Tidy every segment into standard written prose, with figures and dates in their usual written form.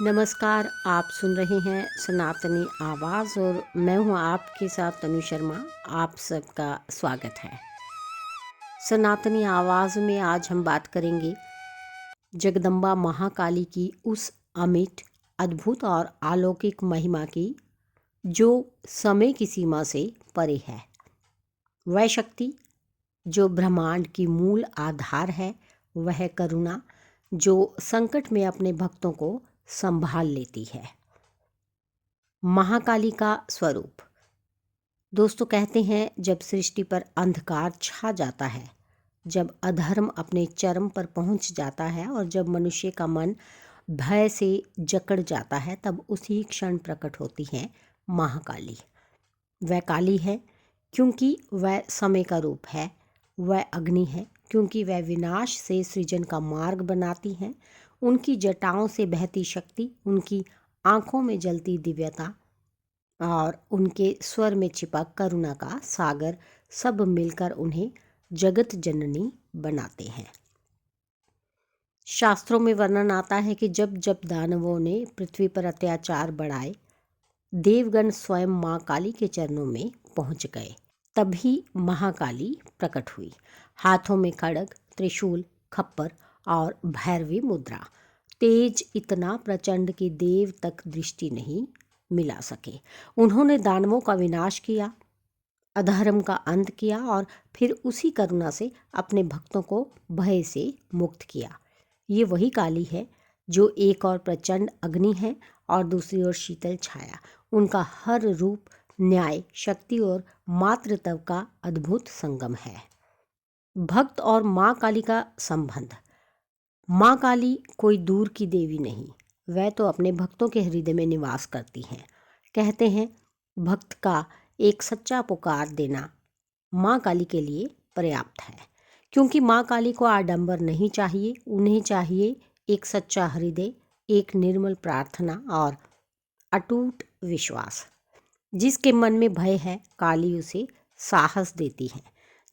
नमस्कार, आप सुन रहे हैं सनातनी आवाज़ और मैं हूं आपके साथ तनु शर्मा। आप सबका स्वागत है। सनातनी आवाज़ में आज हम बात करेंगे जगदम्बा महाकाली की उस अमिट, अद्भुत और अलौकिक महिमा की जो समय की सीमा से परे है। वह शक्ति जो ब्रह्मांड की मूल आधार है, वह करुणा जो संकट में अपने भक्तों को संभाल लेती है। महाकाली का स्वरूप। दोस्तों, कहते हैं जब सृष्टि पर अंधकार छा जाता है, जब अधर्म अपने चरम पर पहुंच जाता है और जब मनुष्य का मन भय से जकड़ जाता है, तब उसी क्षण प्रकट होती है महाकाली। वह काली है क्योंकि वह समय का रूप है, वह अग्नि है क्योंकि वह विनाश से सृजन का मार्ग बनाती है। उनकी जटाओं से बहती शक्ति, उनकी आँखों में जलती दिव्यता और उनके स्वर में छिपा करुणा का सागर, सब मिलकर उन्हें जगत जननी बनाते हैं। शास्त्रों में वर्णन आता है कि जब जब दानवों ने पृथ्वी पर अत्याचार बढ़ाए, देवगण स्वयं माँ काली के चरणों में पहुँच गए। तभी महाकाली प्रकट हुई, हाथों में खड्ग, त्रिशूल, खप्पर और भैरवी मुद्रा। तेज इतना प्रचंड कि देव तक दृष्टि नहीं मिला सके। उन्होंने दानवों का विनाश किया, अधर्म का अंत किया और फिर उसी करुणा से अपने भक्तों को भय से मुक्त किया। ये वही काली है जो एक और प्रचंड अग्नि है और दूसरी ओर शीतल छाया। उनका हर रूप न्याय, शक्ति और मातृत्व का अद्भुत संगम है। भक्त और माँ काली का संबंध। माँ काली कोई दूर की देवी नहीं, वह तो अपने भक्तों के हृदय में निवास करती हैं। कहते हैं भक्त का एक सच्चा पुकार देना माँ काली के लिए पर्याप्त है, क्योंकि माँ काली को आडंबर नहीं चाहिए। उन्हें चाहिए एक सच्चा हृदय, एक निर्मल प्रार्थना और अटूट विश्वास। जिसके मन में भय है, काली उसे साहस देती है।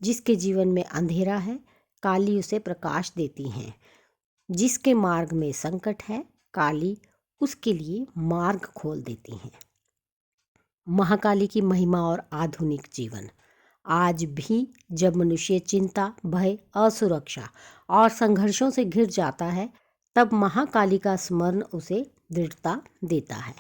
जिसके जीवन में अंधेरा है, काली उसे प्रकाश देती हैं। जिसके मार्ग में संकट है, काली उसके लिए मार्ग खोल देती हैं। महाकाली की महिमा और आधुनिक जीवन। आज भी जब मनुष्य चिंता, भय, असुरक्षा और संघर्षों से घिर जाता है, तब महाकाली का स्मरण उसे दृढ़ता देता है।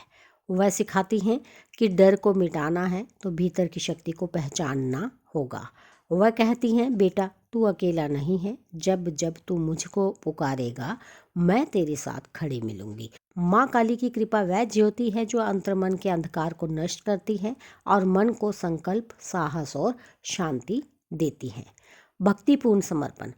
वह सिखाती हैं कि डर को मिटाना है तो भीतर की शक्ति को पहचानना होगा। वह कहती हैं, बेटा तू अकेला नहीं है, जब जब तू मुझको पुकारेगा मैं तेरे साथ खड़ी मिलूंगी। माँ काली की कृपा वह ज्योति है जो अंतर्मन के अंधकार को नष्ट करती है और मन को संकल्प, साहस और शांति देती है। भक्तिपूर्ण समर्पण।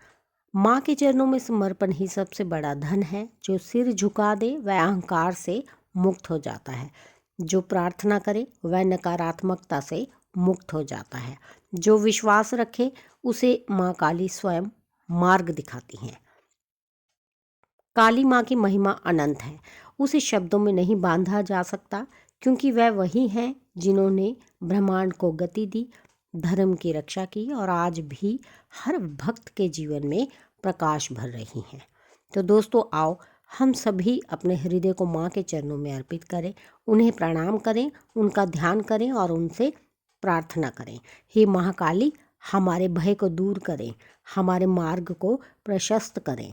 माँ के चरणों में समर्पण ही सबसे बड़ा धन है। जो सिर झुका दे वह अहंकार से मुक्त हो जाता है। जो प्रार्थना करे वह नकारात्मकता से मुक्त हो जाता है। जो विश्वास रखे उसे माँ काली स्वयं मार्ग दिखाती हैं। काली माँ की महिमा अनंत है, उसे शब्दों में नहीं बांधा जा सकता, क्योंकि वह वही हैं जिन्होंने ब्रह्मांड को गति दी, धर्म की रक्षा की और आज भी हर भक्त के जीवन में प्रकाश भर रही हैं। तो दोस्तों, आओ हम सभी अपने हृदय को माँ के चरणों में अर्पित करें, उन्हें प्रणाम करें, उनका ध्यान करें और उनसे प्रार्थना करें। हे महाकाली, हमारे भय को दूर करें, हमारे मार्ग को प्रशस्त करें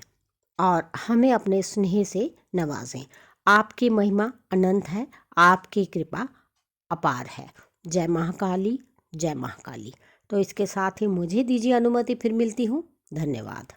और हमें अपने स्नेह से नवाजें। आपकी महिमा अनंत है, आपकी कृपा अपार है। जय महाकाली, जय महाकाली। तो इसके साथ ही मुझे दीजिए अनुमति, फिर मिलती हूँ। धन्यवाद।